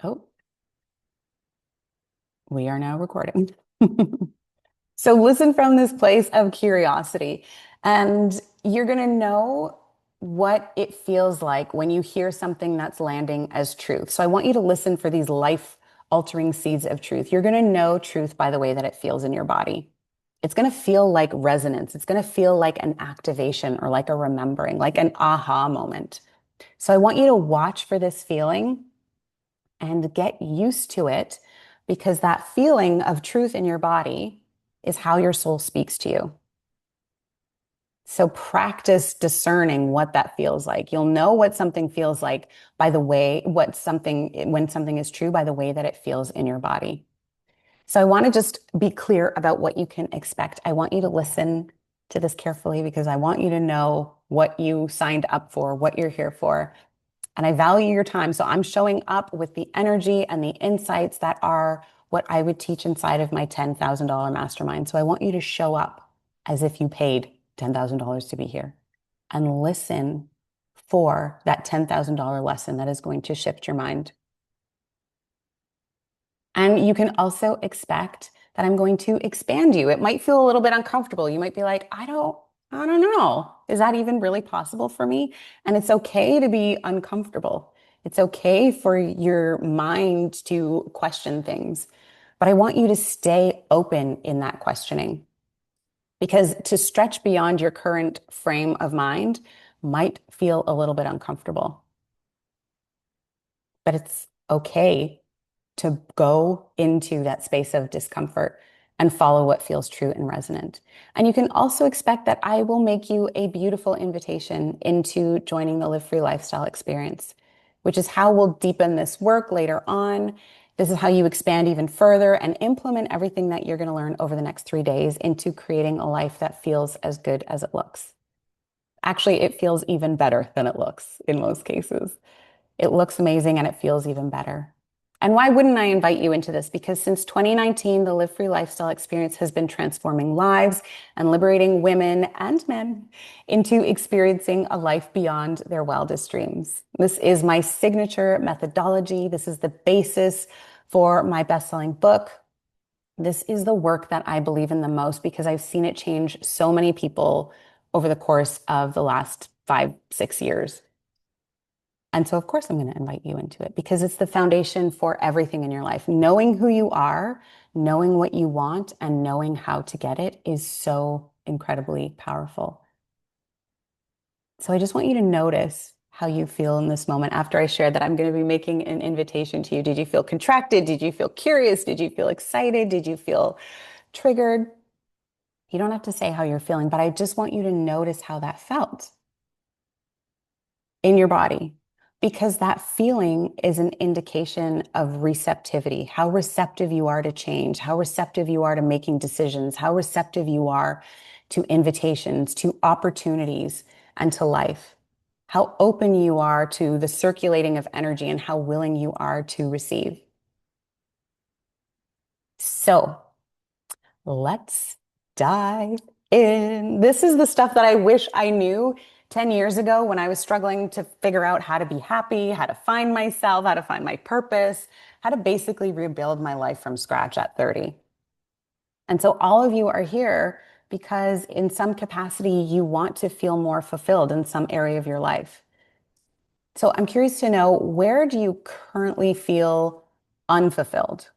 Oh, we are now recording. So listen from this place of curiosity, and you're going to know what it feels like when you hear something that's landing as truth. So I want you to listen for these life-altering seeds of truth. You're going to know truth by the way that it feels in your body. It's going to feel like resonance. It's going to feel like an activation or like a remembering, like an aha moment. So I want you to watch for this feeling and get used to it because that feeling of truth in your body is how your soul speaks to you. So practice discerning what that feels like. You'll know what something feels like by the way, when something is true, by the way that it feels in your body. So I want to just be clear about what you can expect. I want you to listen to this carefully because I want you to know what you signed up for, what you're here for. And I value your time. So I'm showing up with the energy and the insights that are what I would teach inside of my $10,000 mastermind. So I want you to show up as if you paid $10,000 to be here and listen for that $10,000 lesson that is going to shift your mind. And you can also expect that I'm going to expand you. It might feel a little bit uncomfortable. You might be like, I don't know. Is that even really possible for me? And it's okay to be uncomfortable. It's okay for your mind to question things. But I want you to stay open in that questioning because to stretch beyond your current frame of mind might feel a little bit uncomfortable, but it's okay to go into that space of discomfort and follow what feels true and resonant. And you can also expect that I will make you a beautiful invitation into joining the Live Free Lifestyle experience, which is how we'll deepen this work later on. This is how you expand even further and implement everything that you're going to learn over the next 3 days into creating a life that feels as good as it looks. Actually, it feels even better than it looks in most cases. It looks amazing and it feels even better. And why wouldn't I invite you into this? Because since 2019, the Live Free Lifestyle experience has been transforming lives and liberating women and men into experiencing a life beyond their wildest dreams. This is my signature methodology. This is the basis for my best-selling book. This is the work that I believe in the most because I've seen it change so many people over the course of the last 5, 6 years. And so, of course, I'm going to invite you into it because it's the foundation for everything in your life. Knowing who you are, knowing what you want, and knowing how to get it is so incredibly powerful. So I just want you to notice how you feel in this moment after I shared that I'm going to be making an invitation to you. Did you feel contracted? Did you feel curious? Did you feel excited? Did you feel triggered? You don't have to say how you're feeling, but I just want you to notice how that felt in your body because that feeling is an indication of receptivity, how receptive you are to change, how receptive you are to making decisions, how receptive you are to invitations, to opportunities, and to life, how open you are to the circulating of energy and how willing you are to receive. So let's dive in. This is the stuff that I wish I knew 10 years ago when I was struggling to figure out how to be happy, how to find myself, how to find my purpose, how to basically rebuild my life from scratch at 30. And so all of you are here because in some capacity you want to feel more fulfilled in some area of your life. So I'm curious to know, where do you currently feel unfulfilled?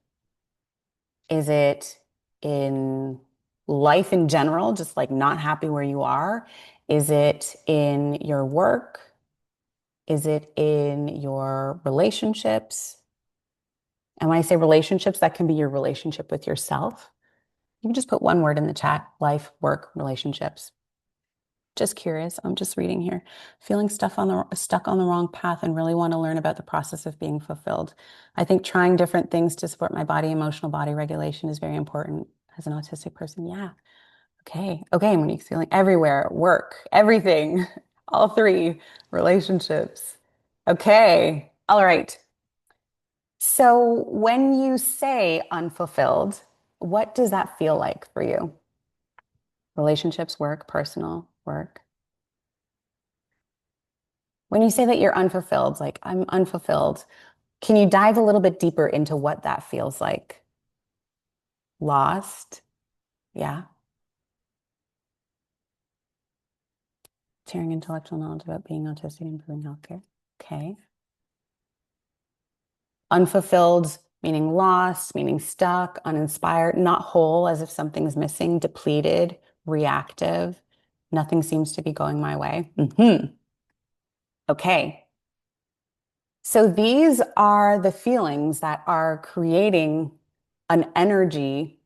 Is it in life in general, just like not happy where you are? Is it in your work? Is it in your relationships? And when I say relationships, that can be your relationship with yourself. You can just put one word in the chat: life, work, relationships. Just curious. I'm just reading here. Feeling stuck on the wrong path and really want to learn about the process of being fulfilled. I think trying different things to support my body, emotional body regulation is very important as an autistic person. Yeah. Okay. Okay. When you're feeling everywhere, work, everything, all three, relationships. Okay. All right. So when you say unfulfilled, what does that feel like for you? Relationships, work, personal, work. When you say that you're unfulfilled, like I'm unfulfilled, Can you dive a little bit deeper into what that feels like? Lost? Yeah. Sharing intellectual knowledge about being autistic and improving healthcare. Okay. Unfulfilled, meaning lost, meaning stuck, uninspired, not whole, as if something's missing, depleted, reactive. Nothing seems to be going my way. Okay. So these are the feelings that are creating an energy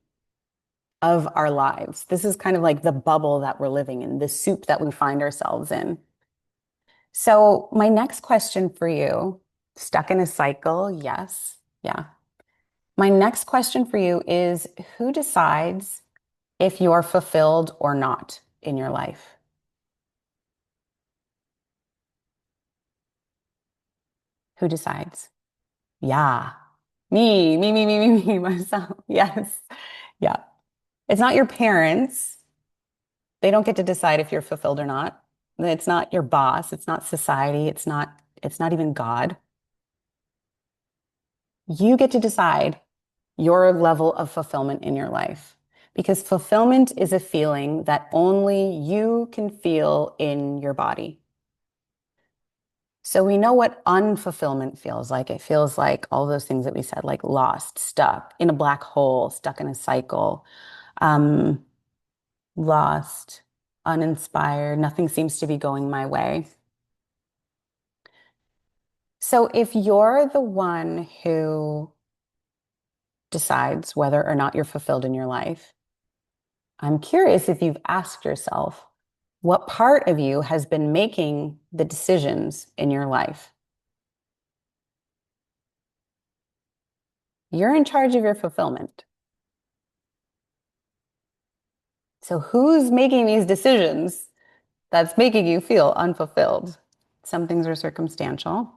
of our lives. This is kind of like the bubble that we're living in, the soup that we find ourselves in. So, my next question for you, stuck in a cycle? Yes. Yeah. My next question for you is who decides if you're fulfilled or not in your life? Who decides? Yeah. Me, myself. Yes. Yeah. It's not your parents. They don't get to decide if you're fulfilled or not. It's not your boss. It's not society. It's not even God. You get to decide your level of fulfillment in your life because fulfillment is a feeling that only you can feel in your body. So we know what unfulfillment feels like. It feels like all those things that we said, like lost, stuck in a black hole, stuck in a cycle, um, lost, uninspired, nothing seems to be going my way. So if you're the one who decides whether or not you're fulfilled in your life, I'm curious if you've asked yourself what part of you has been making the decisions in your life. You're in charge of your fulfillment. So who's making these decisions that's making you feel unfulfilled? Some things are circumstantial.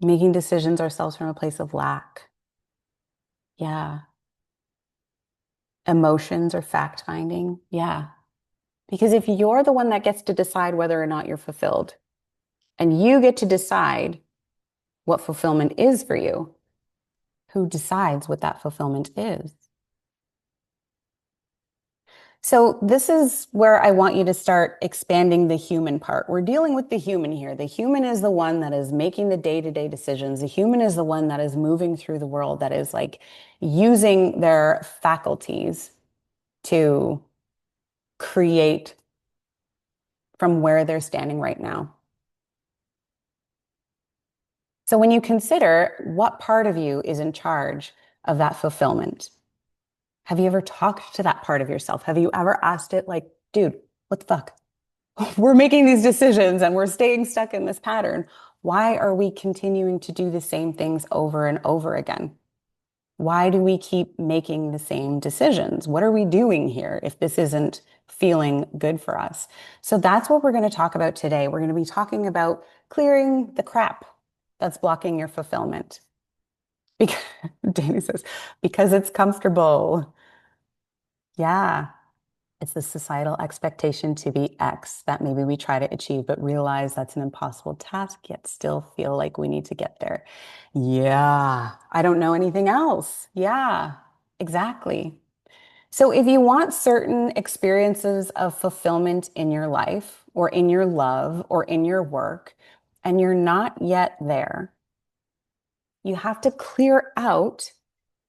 Making decisions ourselves from a place of lack. Yeah. Emotions or fact finding. Yeah. Because if you're the one that gets to decide whether or not you're fulfilled, and you get to decide what fulfillment is for you, who decides what that fulfillment is? So, this is where I want you to start expanding the human part. We're dealing with the human here. The human is the one that is making the day-to-day decisions. The human is the one that is moving through the world, that is like using their faculties to create from where they're standing right now. So, when you consider what part of you is in charge of that fulfillment, have you ever talked to that part of yourself? Have you ever asked it, like, dude, what the fuck? We're making these decisions and we're staying stuck in this pattern. Why are we continuing to do the same things over and over again? Why do we keep making the same decisions? What are we doing here if this isn't feeling good for us? So that's what we're going to talk about today. We're going to be talking about clearing the crap that's blocking your fulfillment. Because Danny says, because it's comfortable. Yeah. It's the societal expectation to be X that maybe we try to achieve, but realize that's an impossible task, yet still feel like we need to get there. Yeah, I don't know anything else. Yeah, exactly. So if you want certain experiences of fulfillment in your life or in your love or in your work, and you're not yet there, you have to clear out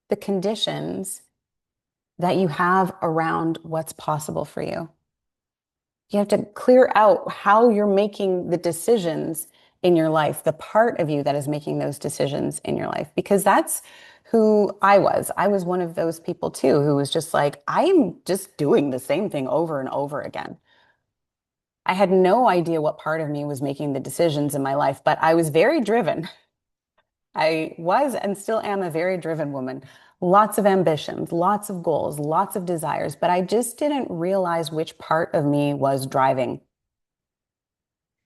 the conditions that you have around what's possible for you. You have to clear out how you're making the decisions in your life, the part of you that is making those decisions in your life, because that's who I was. I was one of those people too, who was just like, I'm just doing the same thing over and over again. I had no idea what part of me was making the decisions in my life, but I was very driven. I was and still am a very driven woman. Lots of ambitions, lots of goals, lots of desires, but I just didn't realize which part of me was driving.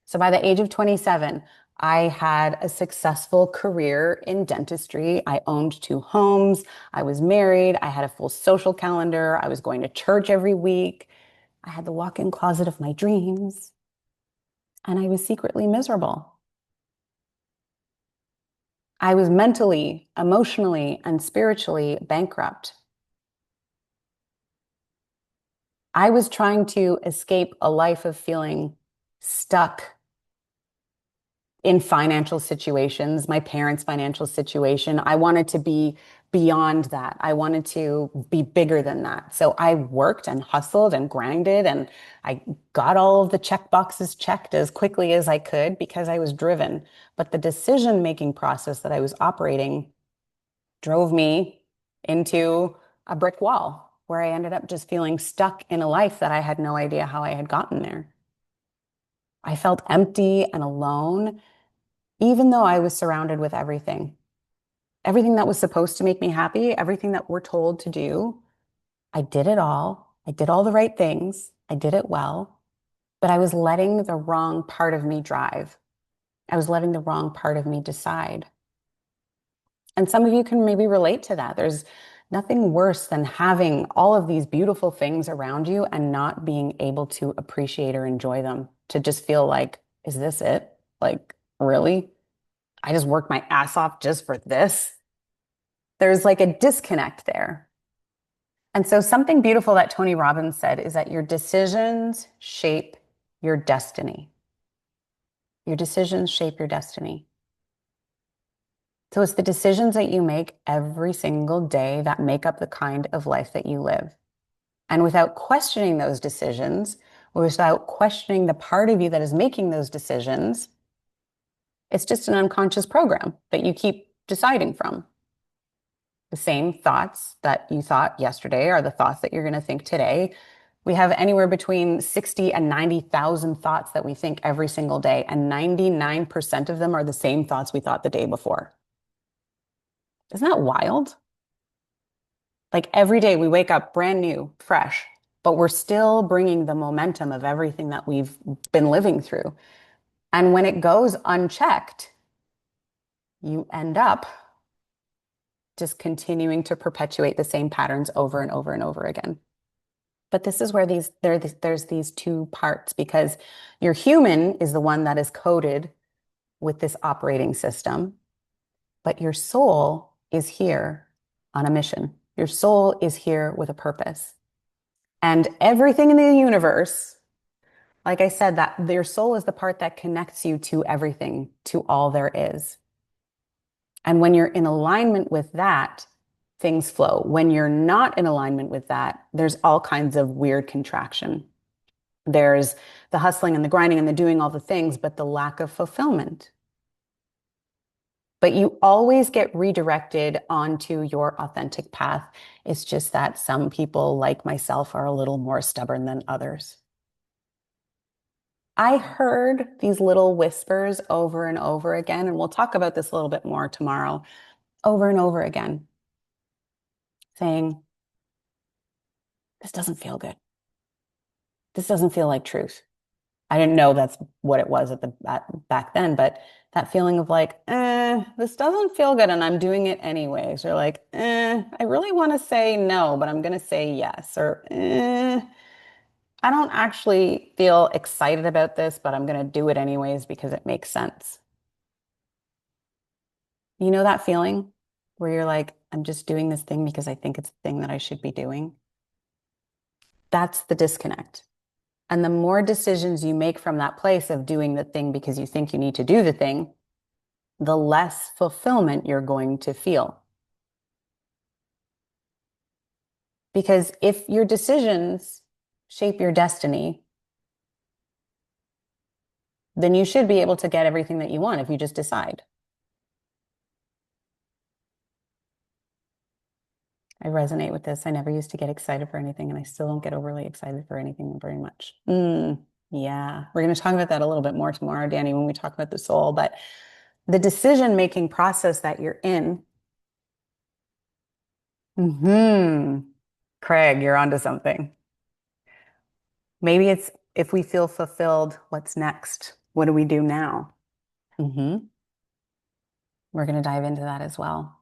So by the age of 27, I had a successful career in dentistry. I owned two homes. I was married. I had a full social calendar. I was going to church every week. I had the walk-in closet of my dreams. and I was secretly miserable. I was mentally, emotionally, and spiritually bankrupt. I was trying to escape a life of feeling stuck in financial situations, my parents' financial situation. I wanted to be beyond that. I wanted to be bigger than that. So I worked and hustled and grinded and I got all of the check boxes checked as quickly as I could because I was driven. But the decision-making process that I was operating drove me into a brick wall where I ended up just feeling stuck in a life that I had no idea how I had gotten there. I felt empty and alone, even though I was surrounded with everything. Everything that was supposed to make me happy, everything that we're told to do, I did it all. I did all the right things. I did it well, but I was letting the wrong part of me drive. I was letting the wrong part of me decide. And some of you can maybe relate to that. There's nothing worse than having all of these beautiful things around you and not being able to appreciate or enjoy them, to just feel like, is this it? Like, really? I just worked my ass off just for this. There's like a disconnect there. And so, something beautiful that Tony Robbins said is that your decisions shape your destiny. Your decisions shape your destiny. So, it's the decisions that you make every single day that make up the kind of life that you live. And without questioning those decisions, or without questioning the part of you that is making those decisions, it's just an unconscious program that you keep deciding from. The same thoughts that you thought yesterday are the thoughts that you're going to think today. We have anywhere between 60 and 90,000 thoughts that we think every single day, and 99% of them are the same thoughts we thought the day before. Isn't that wild? Like every day we wake up brand new, fresh, but we're still bringing the momentum of everything that we've been living through. And when it goes unchecked, you end up just continuing to perpetuate the same patterns over and over and over again. But this is where there's these two parts because your human is the one that is coded with this operating system, but your soul is here on a mission. Your soul is here with a purpose. And everything in the universe, like I said, that your soul is the part that connects you to everything, to all there is. And when you're in alignment with that, things flow. When you're not in alignment with that, there's all kinds of weird contraction. There's the hustling and the grinding and the doing all the things, but the lack of fulfillment. But you always get redirected onto your authentic path. It's just that some people, like myself, are a little more stubborn than others. I heard these little whispers over and over again, and we'll talk about this a little bit more tomorrow, over and over again, saying, this doesn't feel good. This doesn't feel like truth. I didn't know that's what it was back then, but that feeling of like, this doesn't feel good and I'm doing it anyways. Or like, I really want to say no, but I'm going to say yes. Or, I don't actually feel excited about this, but I'm going to do it anyways because it makes sense. You know that feeling where you're like, I'm just doing this thing because I think it's the thing that I should be doing? That's the disconnect. And the more decisions you make from that place of doing the thing because you think you need to do the thing, the less fulfillment you're going to feel. Because if your decisions shape your destiny, then you should be able to get everything that you want if you just decide. I resonate with this. I never used to get excited for anything, and I still don't get overly excited for anything very much. Yeah, we're going to talk about that a little bit more tomorrow, Danny, when we talk about the soul. But the decision-making process that you're in, Craig, you're onto something. Maybe it's if we feel fulfilled, what's next? What do we do now? hmm We're going to dive into that as well.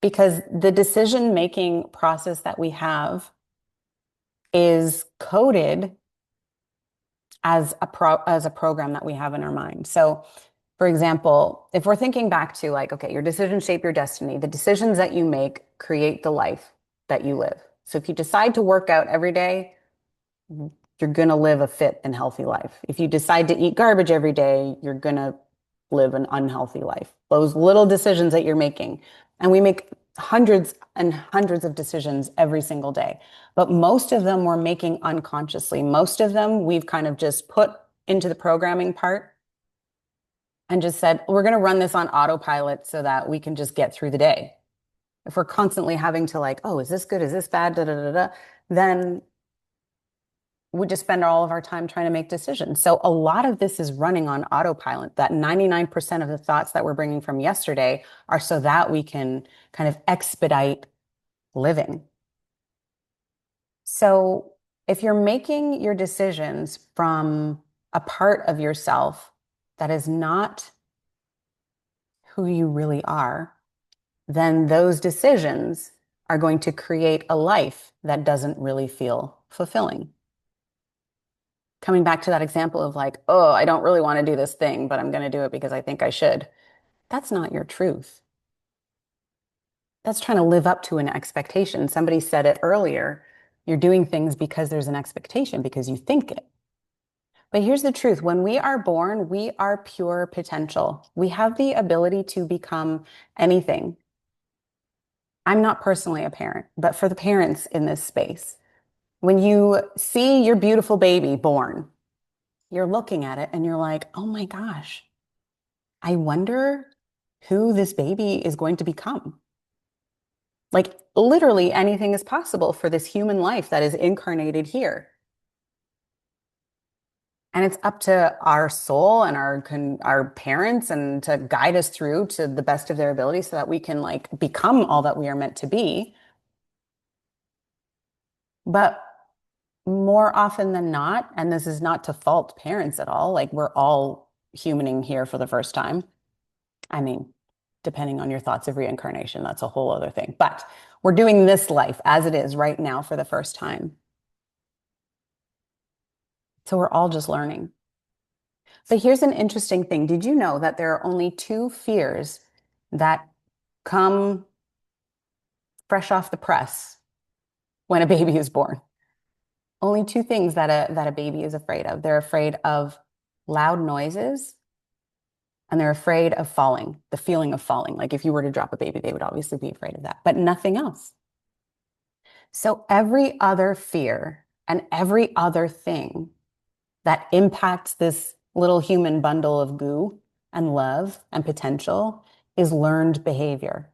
Because the decision-making process that we have is coded as a program that we have in our mind. So, for example, if we're thinking back to like, okay, your decisions shape your destiny, the decisions that you make create the life that you live. So if you decide to work out every day, you're going to live a fit and healthy life. If you decide to eat garbage every day, you're going to live an unhealthy life. Those little decisions that you're making. And we make hundreds and hundreds of decisions every single day. But most of them we're making unconsciously. Most of them we've kind of just put into the programming part and just said, we're going to run this on autopilot so that we can just get through the day. If we're constantly having to like, oh, is this good? Is this bad? Da, da, da, da, then we just spend all of our time trying to make decisions. So a lot of this is running on autopilot. That 99% of the thoughts that we're bringing from yesterday are so that we can kind of expedite living. So if you're making your decisions from a part of yourself that is not who you really are, then those decisions are going to create a life that doesn't really feel fulfilling. Coming back to that example of like, oh, I don't really want to do this thing, but I'm going to do it because I think I should. That's not your truth. That's trying to live up to an expectation. Somebody said it earlier. You're doing things because there's an expectation, because you think it. But here's the truth. When we are born, we are pure potential. We have the ability to become anything. I'm not personally a parent, but for the parents in this space, when you see your beautiful baby born, you're looking at it and you're like, oh my gosh, I wonder who this baby is going to become. Like literally anything is possible for this human life that is incarnated here. And it's up to our soul and our parents and to guide us through to the best of their ability so that we can like become all that we are meant to be. But more often than not, and this is not to fault parents at all, like we're all humaning here for the first time. I mean, depending on your thoughts of reincarnation, that's a whole other thing. But we're doing this life as it is right now for the first time. So we're all just learning. But here's an interesting thing. Did you know that there are only two fears that come fresh off the press when a baby is born? Only two things that a baby is afraid of. They're afraid of loud noises and they're afraid of falling, the feeling of falling. Like if you were to drop a baby, they would obviously be afraid of that, but nothing else. So every other fear and every other thing that impacts this little human bundle of goo and love and potential is learned behavior.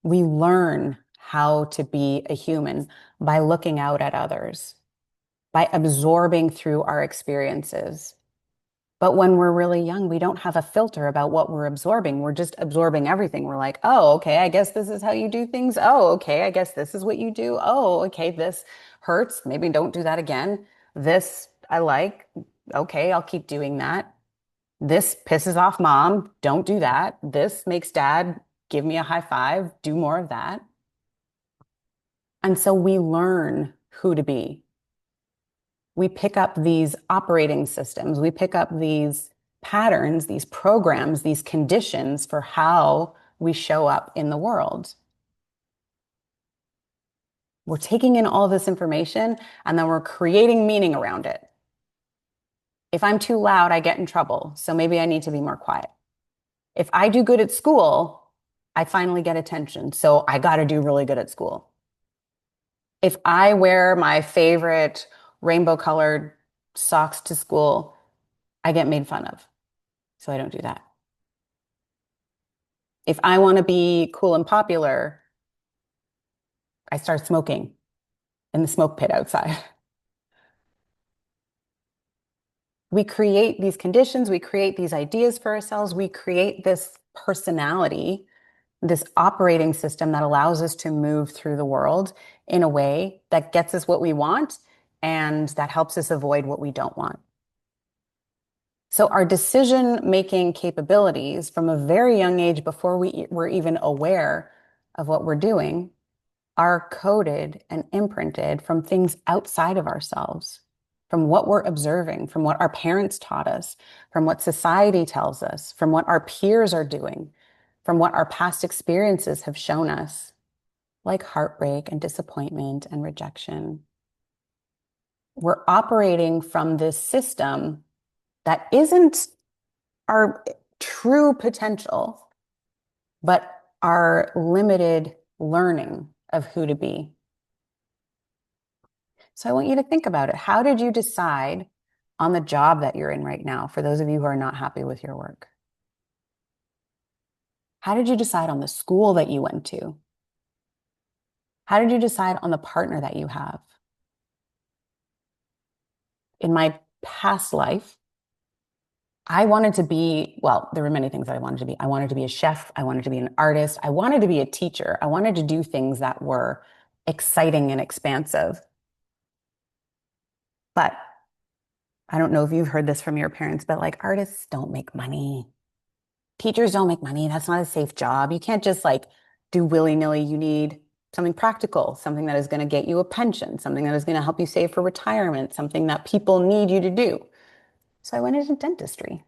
We learn how to be a human by looking out at others, by absorbing through our experiences. But when we're really young, we don't have a filter about what we're absorbing. We're just absorbing everything. We're like, oh, okay, I guess this is how you do things. Oh, okay, I guess this is what you do. Oh, okay, this hurts. Maybe don't do that again. This I like. Okay, I'll keep doing that. This pisses off mom. Don't do that. This makes dad give me a high five. Do more of that. And so we learn who to be. We pick up these operating systems, we pick up these patterns, these programs, these conditions for how we show up in the world. We're taking in all this information and then we're creating meaning around it. If I'm too loud, I get in trouble. So maybe I need to be more quiet. If I do good at school, I finally get attention. So I got to do really good at school. If I wear my favorite rainbow colored socks to school, I get made fun of. So I don't do that. If I want to be cool and popular, I start smoking in the smoke pit outside. We create these conditions, we create these ideas for ourselves, we create this personality, this operating system that allows us to move through the world in a way that gets us what we want and that helps us avoid what we don't want. So our decision-making capabilities from a very young age before we were even aware of what we're doing are coded and imprinted from things outside of ourselves, from what we're observing, from what our parents taught us, from what society tells us, from what our peers are doing, from what our past experiences have shown us, like heartbreak and disappointment and rejection. We're operating from this system that isn't our true potential, but our limited learning of who to be. So I want you to think about it. How did you decide on the job that you're in right now, for those of you who are not happy with your work? How did you decide on the school that you went to? How did you decide on the partner that you have? In my past life, I wanted to be, well, there were many things that I wanted to be. I wanted to be a chef. I wanted to be an artist. I wanted to be a teacher. I wanted to do things that were exciting and expansive. But I don't know if you've heard this from your parents, but like artists don't make money. Teachers don't make money. That's not a safe job. You can't just like do willy-nilly. You need something practical, something that is going to get you a pension, something that is going to help you save for retirement, something that people need you to do. So I went into dentistry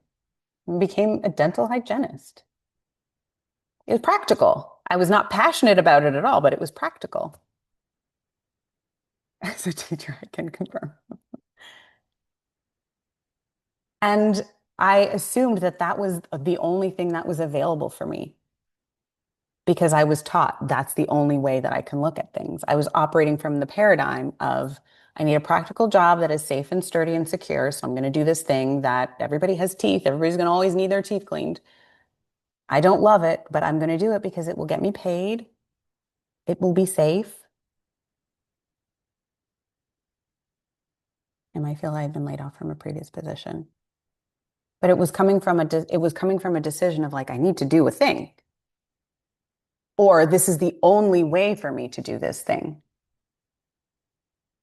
and became a dental hygienist. It was practical. I was not passionate about it at all, but it was practical. As a teacher, I can confirm. And I assumed that that was the only thing that was available for me because I was taught that's the only way that I can look at things. I was operating from the paradigm of I need a practical job that is safe and sturdy and secure. So I'm going to do this thing that everybody has teeth. Everybody's going to always need their teeth cleaned. I don't love it, but I'm going to do it because it will get me paid. It will be safe. And I feel I've been laid off from a previous position. But it was coming from a decision of like, I need to do a thing, or this is the only way for me to do this thing.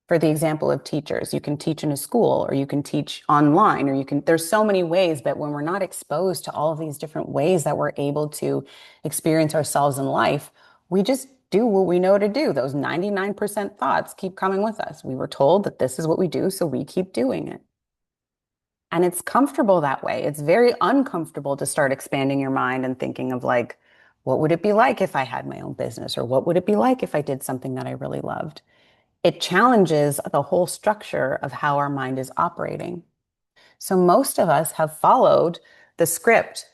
For the example of teachers, you can teach in a school or you can teach online or there's so many ways, but when we're not exposed to all of these different ways that we're able to experience ourselves in life, we just do what we know to do. Those 99% thoughts keep coming with us. We were told that this is what we do, so we keep doing it. And it's comfortable that way. It's very uncomfortable to start expanding your mind and thinking of like, what would it be like if I had my own business? Or what would it be like if I did something that I really loved? It challenges the whole structure of how our mind is operating. So most of us have followed the script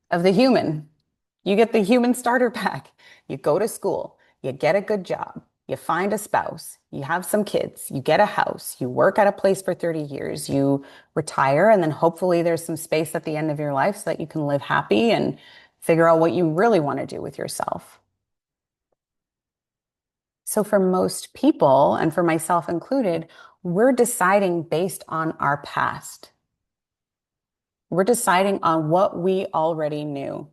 of the human. You get the human starter pack. You go to school, you get a good job, you find a spouse, you have some kids, you get a house, you work at a place for 30 years, you retire, and then hopefully there's some space at the end of your life so that you can live happy and figure out what you really want to do with yourself. So for most people, and for myself included, we're deciding based on our past. We're deciding on what we already knew,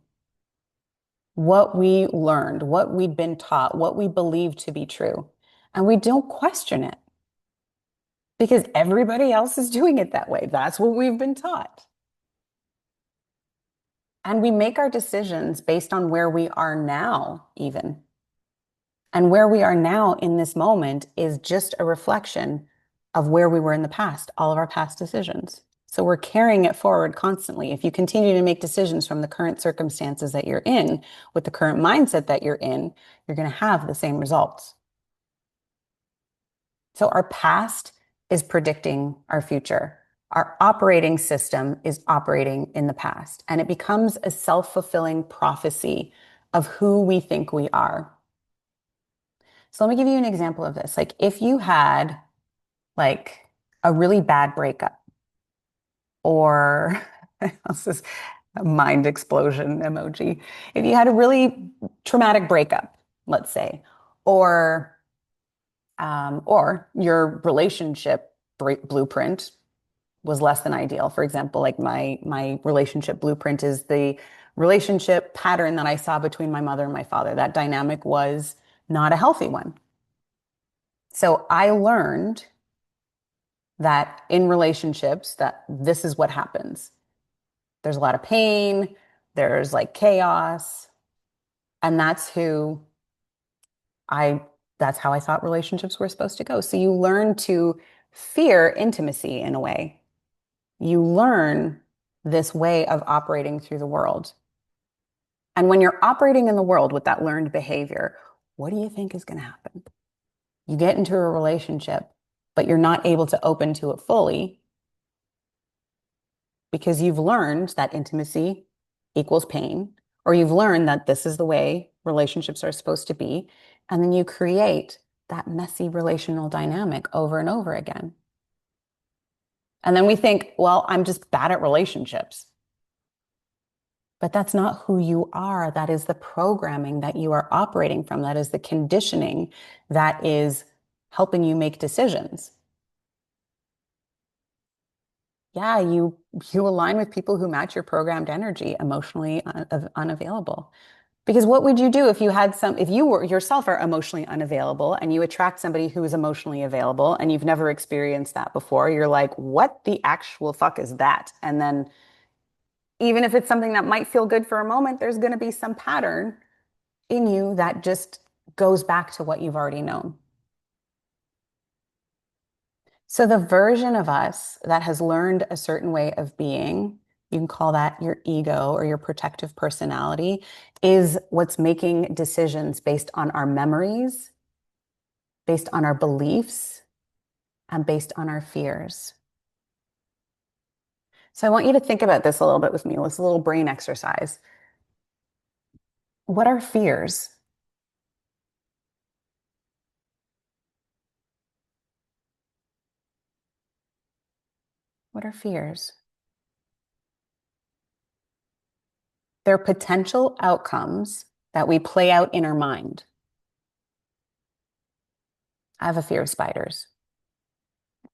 what we learned, what we'd been taught, what we believed to be true. And we don't question it because everybody else is doing it that way. That's what we've been taught. And we make our decisions based on where we are now, even. And where we are now in this moment is just a reflection of where we were in the past, all of our past decisions. So we're carrying it forward constantly. If you continue to make decisions from the current circumstances that you're in, with the current mindset that you're in, you're going to have the same results. So our past is predicting our future. Our operating system is operating in the past, and it becomes a self-fulfilling prophecy of who we think we are. So let me give you an example of this. Like if you had like a really bad breakup or this is a mind explosion emoji. If you had a really traumatic breakup, let's say, or or your relationship blueprint was less than ideal. For example, like my relationship blueprint is the relationship pattern that I saw between my mother and my father. That dynamic was not a healthy one. So I learned that in relationships that this is what happens. There's a lot of pain, there's like chaos, and that's who I That's how I thought relationships were supposed to go. So you learn to fear intimacy in a way. You learn this way of operating through the world. And when you're operating in the world with that learned behavior, what do you think is going to happen? You get into a relationship, but you're not able to open to it fully because you've learned that intimacy equals pain, or you've learned that this is the way relationships are supposed to be. And then you create that messy relational dynamic over and over again. And then we think, well, I'm just bad at relationships. But that's not who you are. That is the programming that you are operating from. That is the conditioning that is helping you make decisions. Yeah, you align with people who match your programmed energy, emotionally unavailable. Because what would you do if you had if you were yourself are emotionally unavailable and you attract somebody who is emotionally available and you've never experienced that before? You're like, what the actual fuck is that? And then even if it's something that might feel good for a moment, there's going to be some pattern in you that just goes back to what you've already known. So the version of us that has learned a certain way of being, you can call that your ego or your protective personality, is what's making decisions based on our memories, based on our beliefs, and based on our fears. So I want you to think about this a little bit with me. It's a little brain exercise. What are fears? What are fears? They're potential outcomes that we play out in our mind. I have a fear of spiders,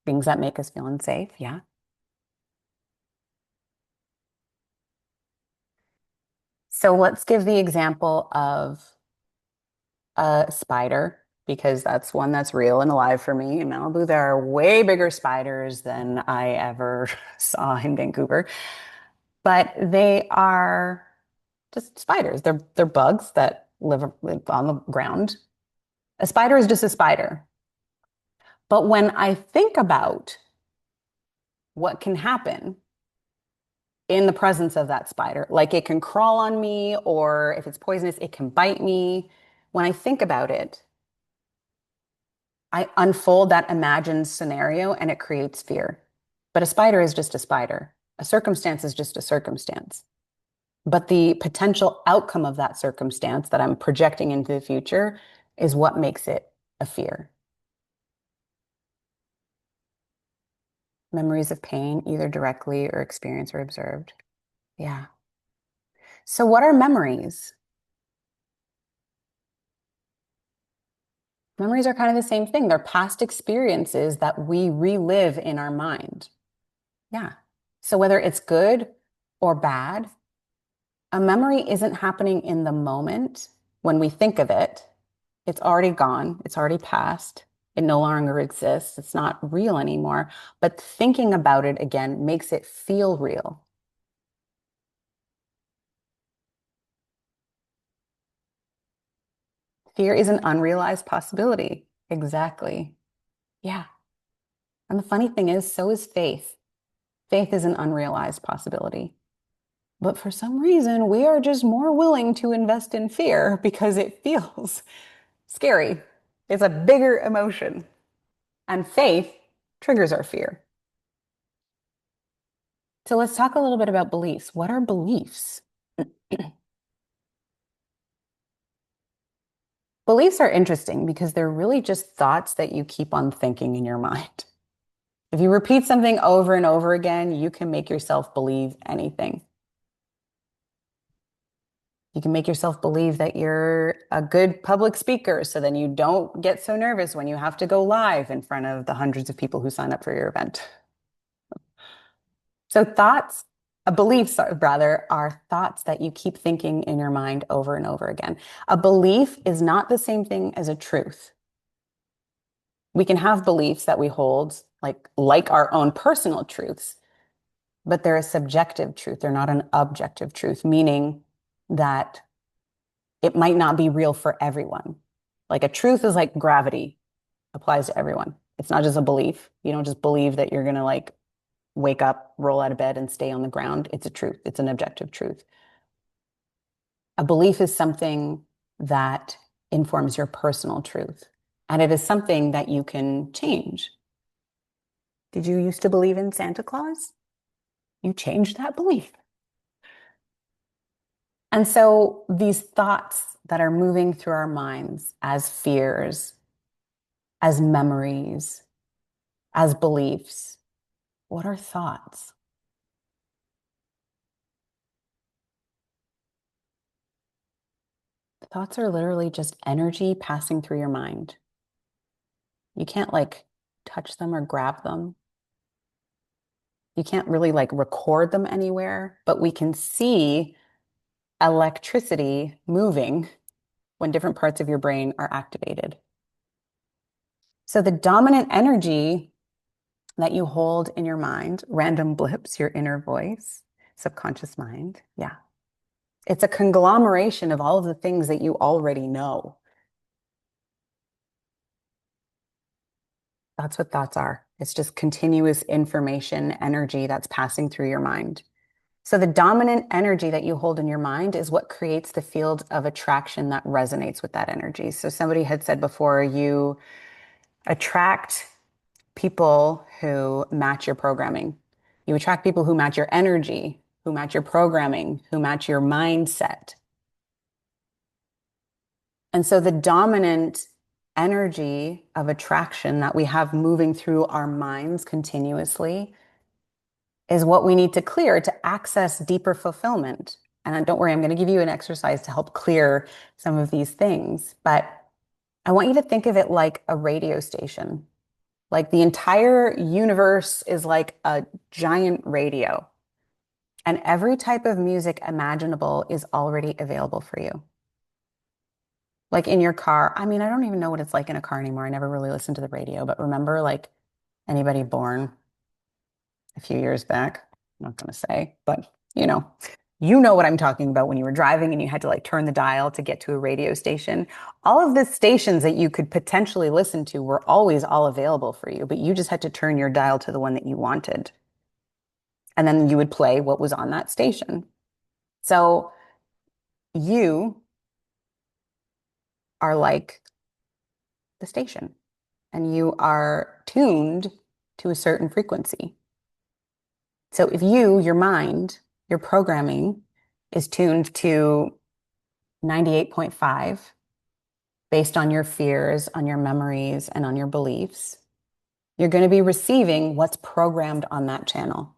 things that make us feel unsafe. Yeah. So let's give the example of a spider because that's one that's real and alive for me. In Malibu, there are way bigger spiders than I ever saw in Vancouver, but they are just spiders. They're bugs that live on the ground. A spider is just a spider. But when I think about what can happen in the presence of that spider, like it can crawl on me, or if it's poisonous, it can bite me. When I think about it, I unfold that imagined scenario and it creates fear. But a spider is just a spider. A circumstance is just a circumstance. But the potential outcome of that circumstance that I'm projecting into the future is what makes it a fear. Memories of pain, either directly or experienced or observed. Yeah. So, what are memories? Memories are kind of the same thing. They're past experiences that we relive in our mind. Yeah. So, whether it's good or bad, a memory isn't happening in the moment when we think of it. It's already gone, it's already passed. It no longer exists. It's not real anymore. But thinking about it again makes it feel real. Fear is an unrealized possibility. Exactly. Yeah. And the funny thing is, so is faith. Faith is an unrealized possibility. But for some reason, we are just more willing to invest in fear because it feels scary. It's a bigger emotion. And faith triggers our fear. So let's talk a little bit about beliefs. What are beliefs? Beliefs are interesting because they're really just thoughts that you keep on thinking in your mind. If you repeat something over and over again, you can make yourself believe anything. You can make yourself believe that you're a good public speaker, so then you don't get so nervous when you have to go live in front of the hundreds of people who sign up for your event. So beliefs rather, are thoughts that you keep thinking in your mind over and over again. A belief is not the same thing as a truth. We can have beliefs that we hold like our own personal truths, but they're a subjective truth. They're not an objective truth, meaning that it might not be real for everyone. Like a truth is like gravity, applies to everyone. It's not just a belief. You don't just believe that you're going to like wake up, roll out of bed, and stay on the ground. It's a truth, it's an objective truth. A belief is something that informs your personal truth, and it is something that you can change. Did you used to believe in Santa Claus? You changed that belief. And so these thoughts that are moving through our minds as fears, as memories, as beliefs, what are thoughts? Thoughts are literally just energy passing through your mind. You can't like touch them or grab them. You can't really like record them anywhere, but we can see electricity moving when different parts of your brain are activated. So the dominant energy that you hold in your mind, random blips, your inner voice, subconscious mind. Yeah. It's a conglomeration of all of the things that you already know. That's what thoughts are. It's just continuous information, energy that's passing through your mind. So the dominant energy that you hold in your mind is what creates the field of attraction that resonates with that energy. So somebody had said before, you attract people who match your programming. You attract people who match your energy, who match your programming, who match your mindset. And so the dominant energy of attraction that we have moving through our minds continuously is what we need to clear to access deeper fulfillment. And don't worry, I'm going to give you an exercise to help clear some of these things. But I want you to think of it like a radio station. Like the entire universe is like a giant radio, and every type of music imaginable is already available for you. Like in your car. I mean, I don't even know what it's like in a car anymore. I never really listened to the radio, but remember, like anybody born a few years back, I'm not going to say, but you know what I'm talking about when you were driving and you had to like turn the dial to get to a radio station. All of the stations that you could potentially listen to were always all available for you, but you just had to turn your dial to the one that you wanted. And then you would play what was on that station. So you are like the station and you are tuned to a certain frequency. So if your mind, your programming is tuned to 98.5 based on your fears, on your memories, and on your beliefs, you're going to be receiving what's programmed on that channel.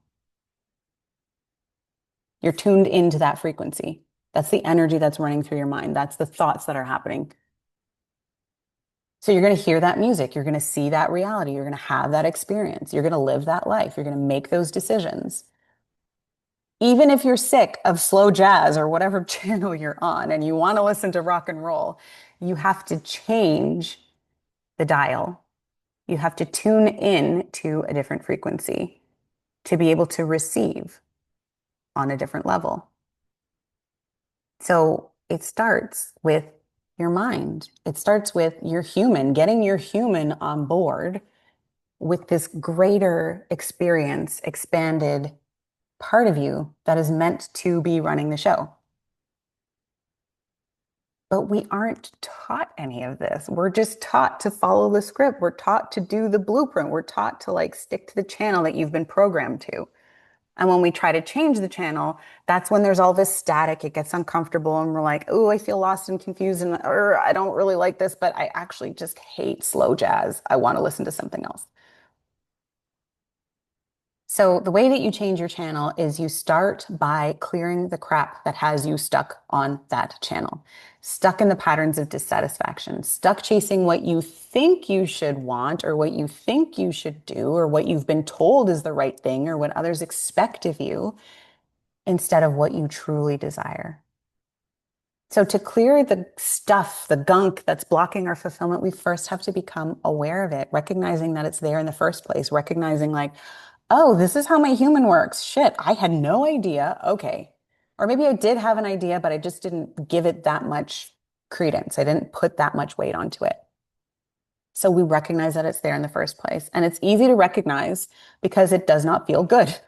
You're tuned into that frequency. That's the energy that's running through your mind. That's the thoughts that are happening. So you're going to hear that music. You're going to see that reality. You're going to have that experience. You're going to live that life. You're going to make those decisions. Even if you're sick of slow jazz or whatever channel you're on and you want to listen to rock and roll, you have to change the dial. You have to tune in to a different frequency to be able to receive on a different level. So it starts with your mind. It starts with your human, getting your human on board with this greater experience, expanded part of you that is meant to be running the show. But we aren't taught any of this. We're just taught to follow the script. We're taught to do the blueprint. We're taught to like stick to the channel that you've been programmed to. And when we try to change the channel, that's when there's all this static. It gets uncomfortable and we're like, oh, I feel lost and confused and I don't really like this, but I actually just hate slow jazz. I want to listen to something else. So the way that you change your channel is you start by clearing the crap that has you stuck on that channel, stuck in the patterns of dissatisfaction, stuck chasing what you think you should want or what you think you should do or what you've been told is the right thing or what others expect of you instead of what you truly desire. So to clear the stuff, the gunk that's blocking our fulfillment, we first have to become aware of it, recognizing that it's there in the first place, recognizing like, oh, this is how my human works. Shit, I had no idea. Okay. Or maybe I did have an idea, but I just didn't give it that much credence. I didn't put that much weight onto it. So we recognize that it's there in the first place. And it's easy to recognize because it does not feel good.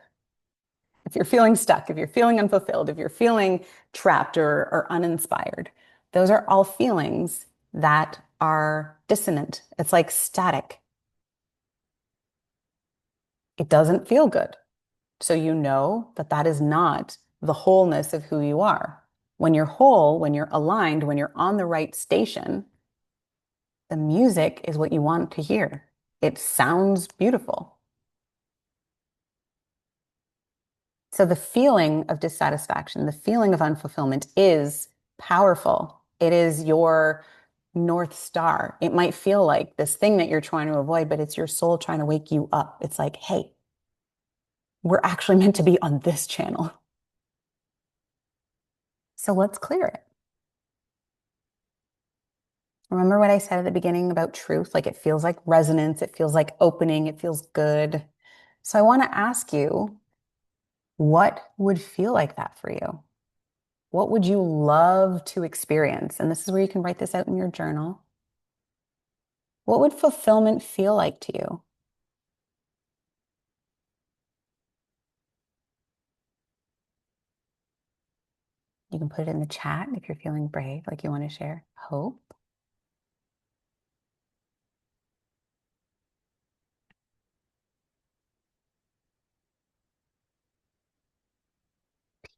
If you're feeling stuck, if you're feeling unfulfilled, if you're feeling trapped or uninspired, those are all feelings that are dissonant. It's like static. It doesn't feel good. So you know that that is not the wholeness of who you are. When you're whole, when you're aligned, when you're on the right station, the music is what you want to hear. It sounds beautiful. So the feeling of dissatisfaction, the feeling of unfulfillment is powerful. It is your North Star. It might feel like this thing that you're trying to avoid, but it's your soul trying to wake you up. It's like, hey, we're actually meant to be on this channel. So let's clear it. Remember what I said at the beginning about truth? Like it feels like resonance, it feels like opening, it feels good. So I want to ask you, what would feel like that for you? What would you love to experience? And this is where you can write this out in your journal. What would fulfillment feel like to you? You can put it in the chat if you're feeling brave, like you want to share hope,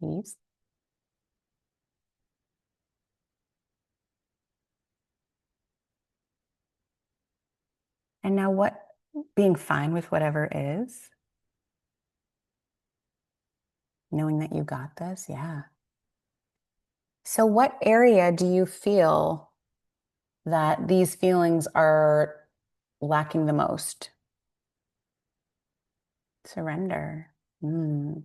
peace. And now what being fine with whatever is, knowing that you got this. Yeah. So what area do you feel that these feelings are lacking the most? Surrender. Mm.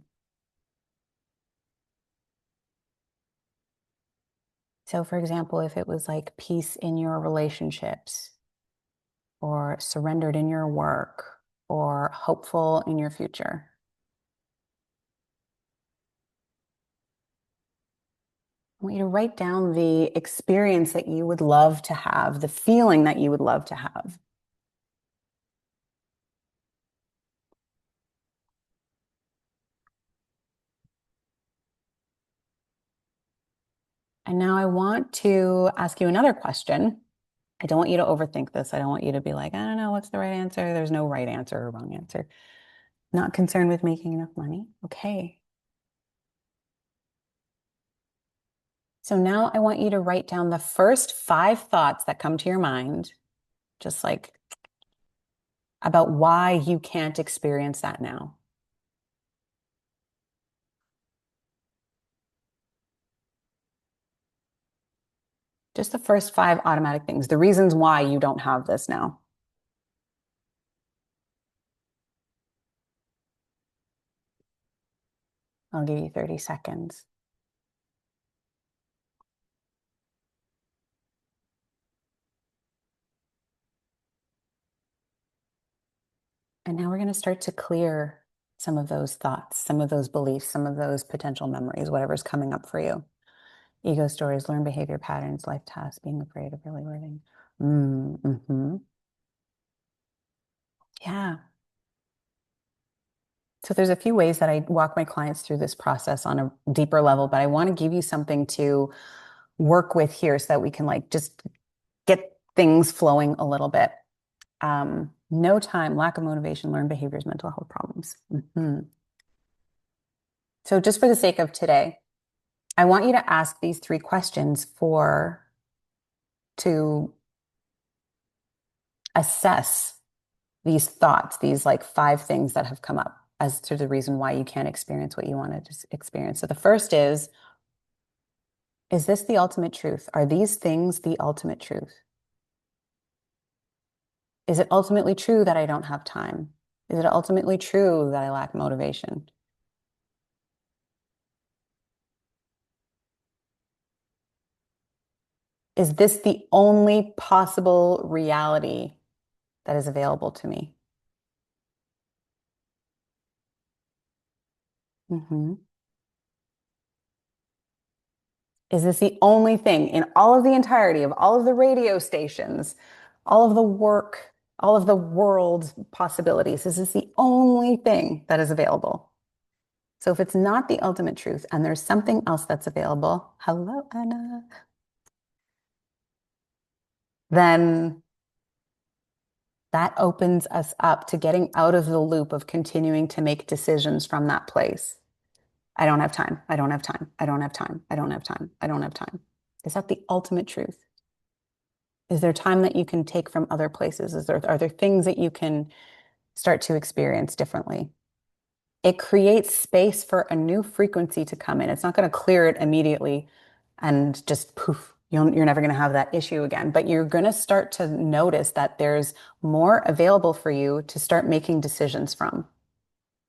So, for example, if it was like peace in your relationships, or surrendered in your work, or hopeful in your future, I want you to write down the experience that you would love to have, the feeling that you would love to have. And now I want to ask you another question. I don't want you to overthink this. I don't want you to be like, I don't know what's the right answer. There's no right answer or wrong answer. Not concerned with making enough money. Okay. So now I want you to write down the first 5 thoughts that come to your mind, just like about why you can't experience that now. Just the first 5 automatic things, the reasons why you don't have this now. I'll give you 30 seconds. And now we're going to start to clear some of those thoughts, some of those beliefs, some of those potential memories, whatever's coming up for you. Ego stories, learned behavior patterns, life tasks, being afraid of really learning. Mm-hmm. Yeah. So there's a few ways that I walk my clients through this process on a deeper level, but I want to give you something to work with here so that we can like just get things flowing a little bit. No time, lack of motivation, learned behaviors, mental health problems. Mm-hmm. So just for the sake of today, I want you to ask these 3 questions to assess these thoughts, these like 5 things that have come up as to the reason why you can't experience what you wanted to experience. So the first is this the ultimate truth? Are these things the ultimate truth? Is it ultimately true that I don't have time? Is it ultimately true that I lack motivation? Is this the only possible reality that is available to me? Mm-hmm. Is this the only thing in all of the entirety of all of the radio stations, all of the work, all of the world possibilities? Is this the only thing that is available? So if it's not the ultimate truth and there's something else that's available, hello, Anna, then that opens us up to getting out of the loop of continuing to make decisions from that place. I don't have time. I don't have time. I don't have time. I don't have time. I don't have time. Is that the ultimate truth? Is there time that you can take from other places? Are there things that you can start to experience differently? It creates space for a new frequency to come in. It's not going to clear it immediately and just poof, you're never going to have that issue again. But you're going to start to notice that there's more available for you to start making decisions from.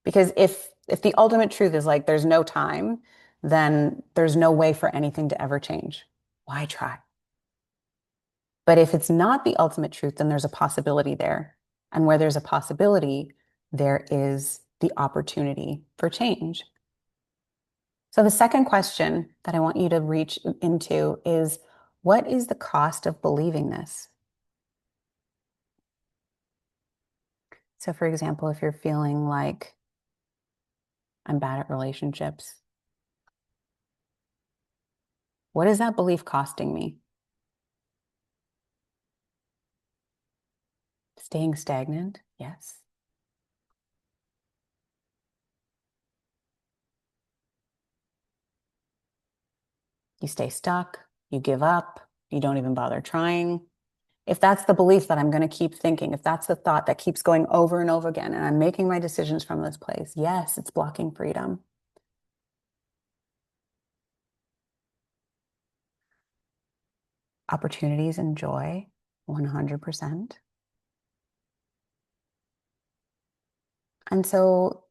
Because if the ultimate truth is like there's no time, then there's no way for anything to ever change. Why try? But if it's not the ultimate truth, then there's a possibility there. And where there's a possibility, there is the opportunity for change. So the second question that I want you to reach into is, what is the cost of believing this? So for example, if you're feeling like I'm bad at relationships, what is that belief costing me? Staying stagnant? Yes. You stay stuck, you give up, you don't even bother trying. If that's the belief that I'm going to keep thinking, if that's the thought that keeps going over and over again, and I'm making my decisions from this place, yes, it's blocking freedom. Opportunities and joy, 100%. And so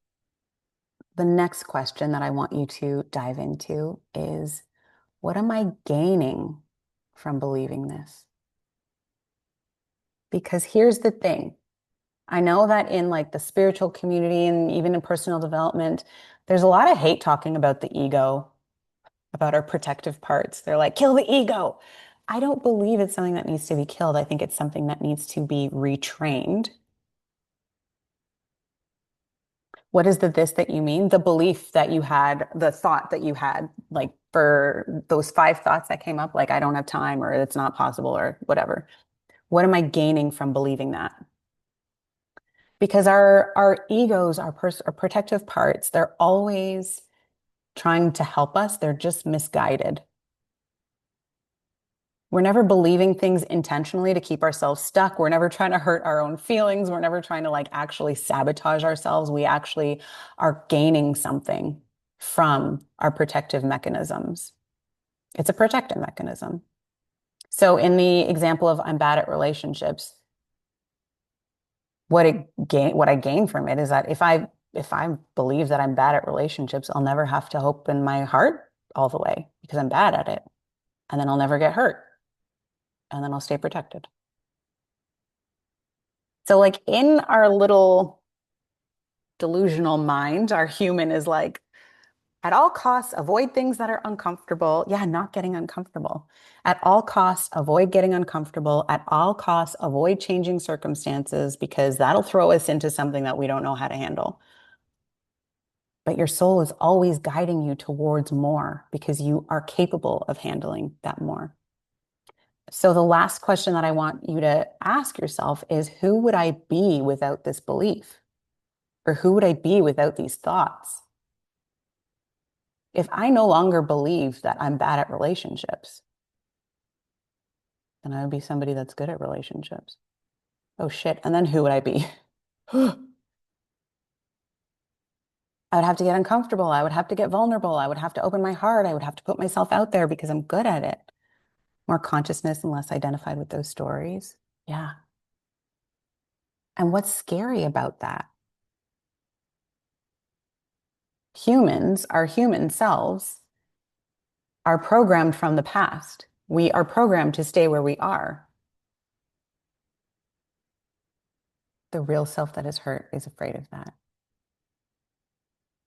the next question that I want you to dive into is, what am I gaining from believing this? Because here's the thing. I know that in like the spiritual community and even in personal development, there's a lot of hate talking about the ego, about our protective parts. They're like, kill the ego. I don't believe it's something that needs to be killed. I think it's something that needs to be retrained. What is the this that you mean? The belief that you had, the thought that you had, like for those five thoughts that came up, like I don't have time or it's not possible or whatever. What am I gaining from believing that? Because our egos, our protective parts, they're always trying to help us. They're just misguided. We're never believing things intentionally to keep ourselves stuck. We're never trying to hurt our own feelings. We're never trying to like actually sabotage ourselves. We actually are gaining something from our protective mechanisms. It's a protective mechanism. So in the example of I'm bad at relationships, what I gain from it is that if I believe that I'm bad at relationships, I'll never have to open my heart all the way because I'm bad at it. And then I'll never get hurt. And then I'll stay protected. So like in our little delusional mind, our human is like, at all costs, avoid things that are uncomfortable. Yeah, not getting uncomfortable. At all costs, avoid getting uncomfortable. At all costs, avoid changing circumstances because that'll throw us into something that we don't know how to handle. But your soul is always guiding you towards more because you are capable of handling that more. So the last question that I want you to ask yourself is, who would I be without this belief? Or who would I be without these thoughts? If I no longer believe that I'm bad at relationships, then I would be somebody that's good at relationships. Oh shit. And then who would I be? I would have to get uncomfortable. I would have to get vulnerable. I would have to open my heart. I would have to put myself out there because I'm good at it. More consciousness and less identified with those stories. Yeah. And what's scary about that? Humans, our human selves, are programmed from the past. We are programmed to stay where we are. The real self that is hurt is afraid of that.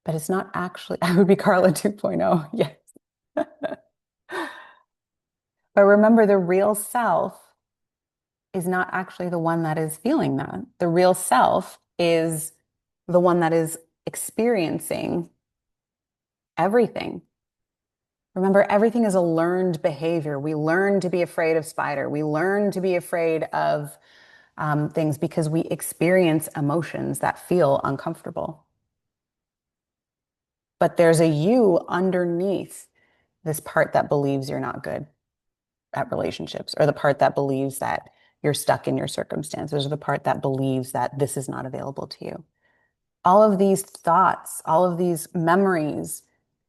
But it's not actually, I would be Carla 2.0. Yes. But remember, the real self is not actually the one that is feeling that. The real self is the one that is experiencing everything. Remember, everything is a learned behavior. We learn to be afraid of spider. We learn to be afraid of things because we experience emotions that feel uncomfortable. But there's a you underneath this part that believes you're not good at relationships, or the part that believes that you're stuck in your circumstances, or the part that believes that this is not available to you. All of these thoughts, all of these memories,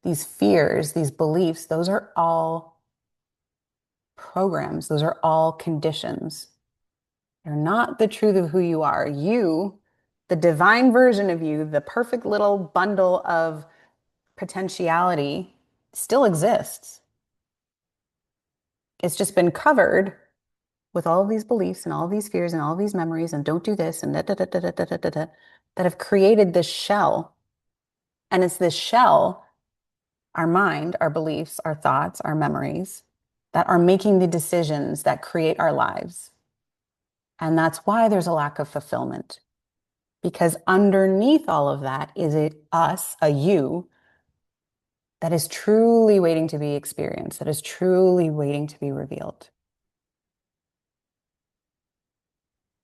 these fears, these beliefs, those are all programs. Those are all conditions. They're not the truth of who you are. You, the divine version of you, the perfect little bundle of potentiality, still exists. It's just been covered with all of these beliefs and all of these fears and all of these memories and don't do this and da, da, da, da, da, da, da, da, da, that have created this shell. And it's this shell, our mind, our beliefs, our thoughts, our memories, that are making the decisions that create our lives. And that's why there's a lack of fulfillment. Because underneath all of that is it us, a you, that is truly waiting to be experienced, that is truly waiting to be revealed.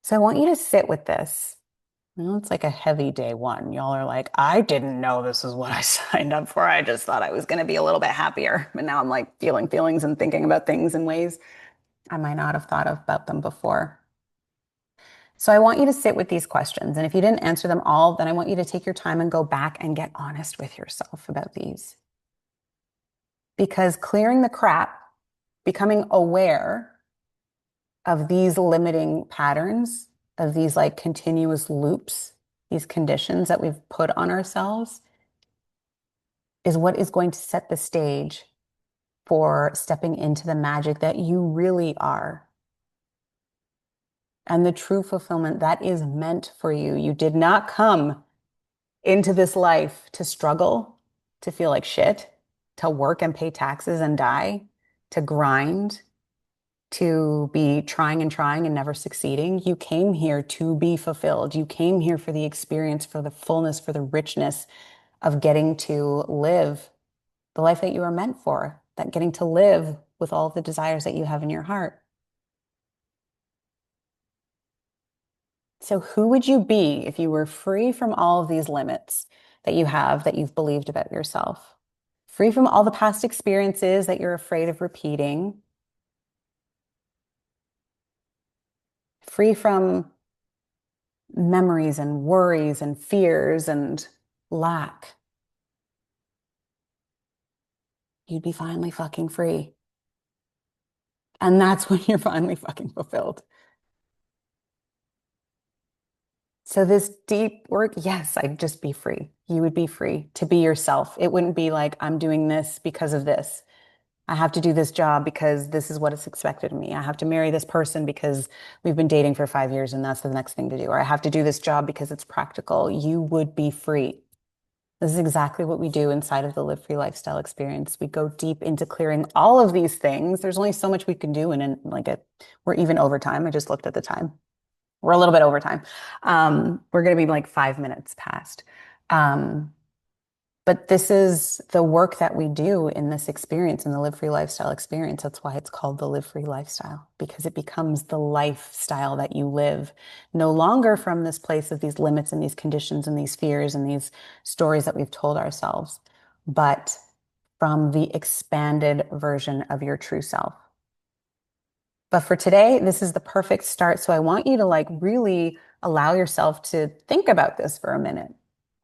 So I want you to sit with this. It's like a heavy day one. Y'all are like, I didn't know this is what I signed up for. I just thought I was going to be a little bit happier. But now I'm like feeling feelings and thinking about things in ways I might not have thought about them before. So I want you to sit with these questions. And if you didn't answer them all, then I want you to take your time and go back and get honest with yourself about these. Because clearing the crap, becoming aware of these limiting patterns, of these like continuous loops, these conditions that we've put on ourselves, is what is going to set the stage for stepping into the magic that you really are. And the true fulfillment that is meant for you. You did not come into this life to struggle, to feel like shit, to work and pay taxes and die, to grind, to be trying and never succeeding. You came here to be fulfilled. You came here for the experience, for the fullness, for the richness of getting to live the life that you are meant for, that getting to live with all the desires that you have in your heart. So who would you be if you were free from all of these limits that you have, that you've believed about yourself? Free from all the past experiences that you're afraid of repeating, free from memories and worries and fears and lack. You'd be finally fucking free. And that's when you're finally fucking fulfilled. So this deep work, yes, I'd just be free. You would be free to be yourself. It wouldn't be like, I'm doing this because of this. I have to do this job because this is what is expected of me. I have to marry this person because we've been dating for 5 years and that's the next thing to do. Or I have to do this job because it's practical. You would be free. This is exactly what we do inside of the Live Free Lifestyle experience. We go deep into clearing all of these things. There's only so much we can do, and in like we're even over time. I just looked at the time. We're a little bit over time. We're going to be like 5 minutes past. Um, but this is the work that we do in this experience, in the Live Free Lifestyle experience. That's why it's called the Live Free Lifestyle, because it becomes the lifestyle that you live, no longer from this place of these limits and these conditions and these fears and these stories that we've told ourselves, but from the expanded version of your true self. But for today, this is the perfect start. So I want you to like really allow yourself to think about this for a minute.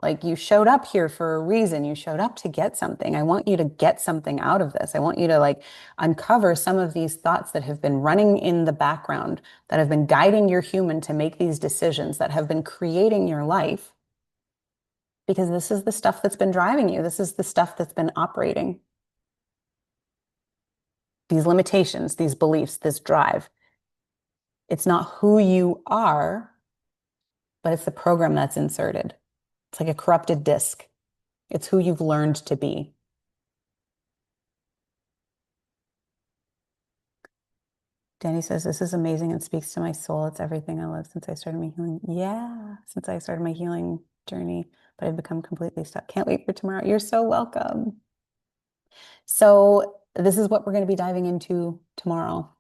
Like you showed up here for a reason. You showed up to get something. I want you to get something out of this. I want you to like uncover some of these thoughts that have been running in the background, that have been guiding your human to make these decisions, that have been creating your life. Because this is the stuff that's been driving you. This is the stuff that's been operating. These limitations, these beliefs, this drive. It's not who you are, but it's the program that's inserted. It's like a corrupted disk. It's who you've learned to be. Danny says, this is amazing and speaks to my soul. It's everything I love since I started my healing. Yeah, since I started my healing journey, but I've become completely stuck. Can't wait for tomorrow. You're so welcome. So, this is what we're going to be diving into tomorrow.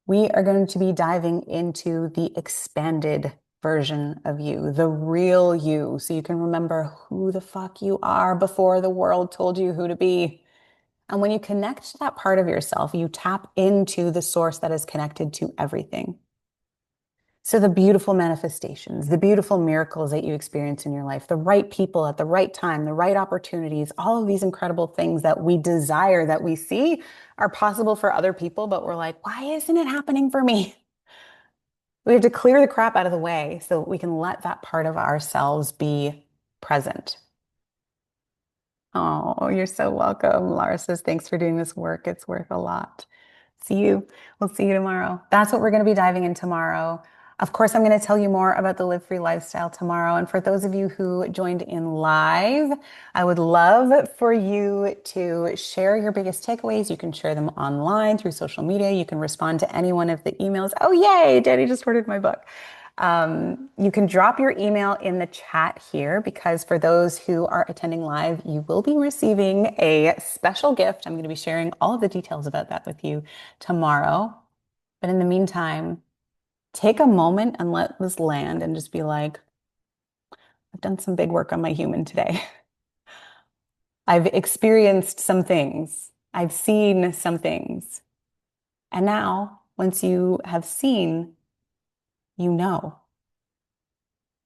We are going to be diving into the expanded version of you, the real you, so you can remember who the fuck you are before the world told you who to be. And when you connect to that part of yourself, you tap into the source that is connected to everything. So the beautiful manifestations, the beautiful miracles that you experience in your life, the right people at the right time, the right opportunities, all of these incredible things that we desire, that we see are possible for other people, but we're like, why isn't it happening for me? We have to clear the crap out of the way so we can let that part of ourselves be present. Oh, you're so welcome. Laura says, thanks for doing this work. It's worth a lot. See you. We'll see you tomorrow. That's what we're going to be diving in tomorrow. Of course, I'm going to tell you more about the Live Free lifestyle tomorrow. And for those of you who joined in live, I would love for you to share your biggest takeaways. You can share them online through social media. You can respond to any one of the emails. Oh, yay, Danny just ordered my book. You can drop your email in the chat here because for those who are attending live, you will be receiving a special gift. I'm going to be sharing all of the details about that with you tomorrow. But in the meantime, take a moment and let this land and just be like, I've done some big work on my human today. I've experienced some things. I've seen some things. And now, once you have seen, you know.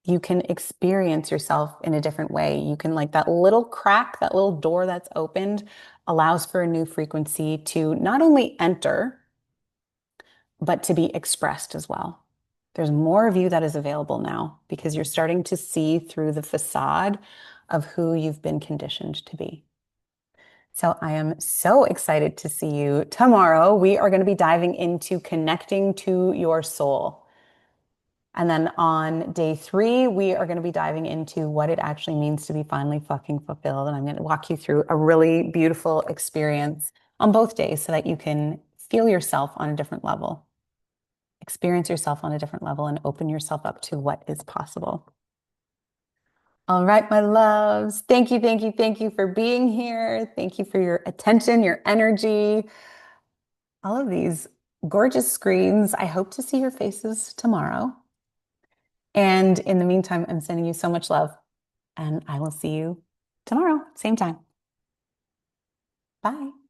You can experience yourself in a different way. You can, like that little crack, that little door that's opened, allows for a new frequency to not only enter, but to be expressed as well. There's more of you that is available now because you're starting to see through the facade of who you've been conditioned to be. So I am so excited to see you tomorrow. We are going to be diving into connecting to your soul. And then on day 3, we are going to be diving into what it actually means to be finally fucking fulfilled. And I'm going to walk you through a really beautiful experience on both days so that you can feel yourself on a different level, experience yourself on a different level, and open yourself up to what is possible. All right, my loves. Thank you, thank you, thank you for being here. Thank you for your attention, your energy, all of these gorgeous screens. I hope to see your faces tomorrow. And in the meantime, I'm sending you so much love, and I will see you tomorrow, same time. Bye.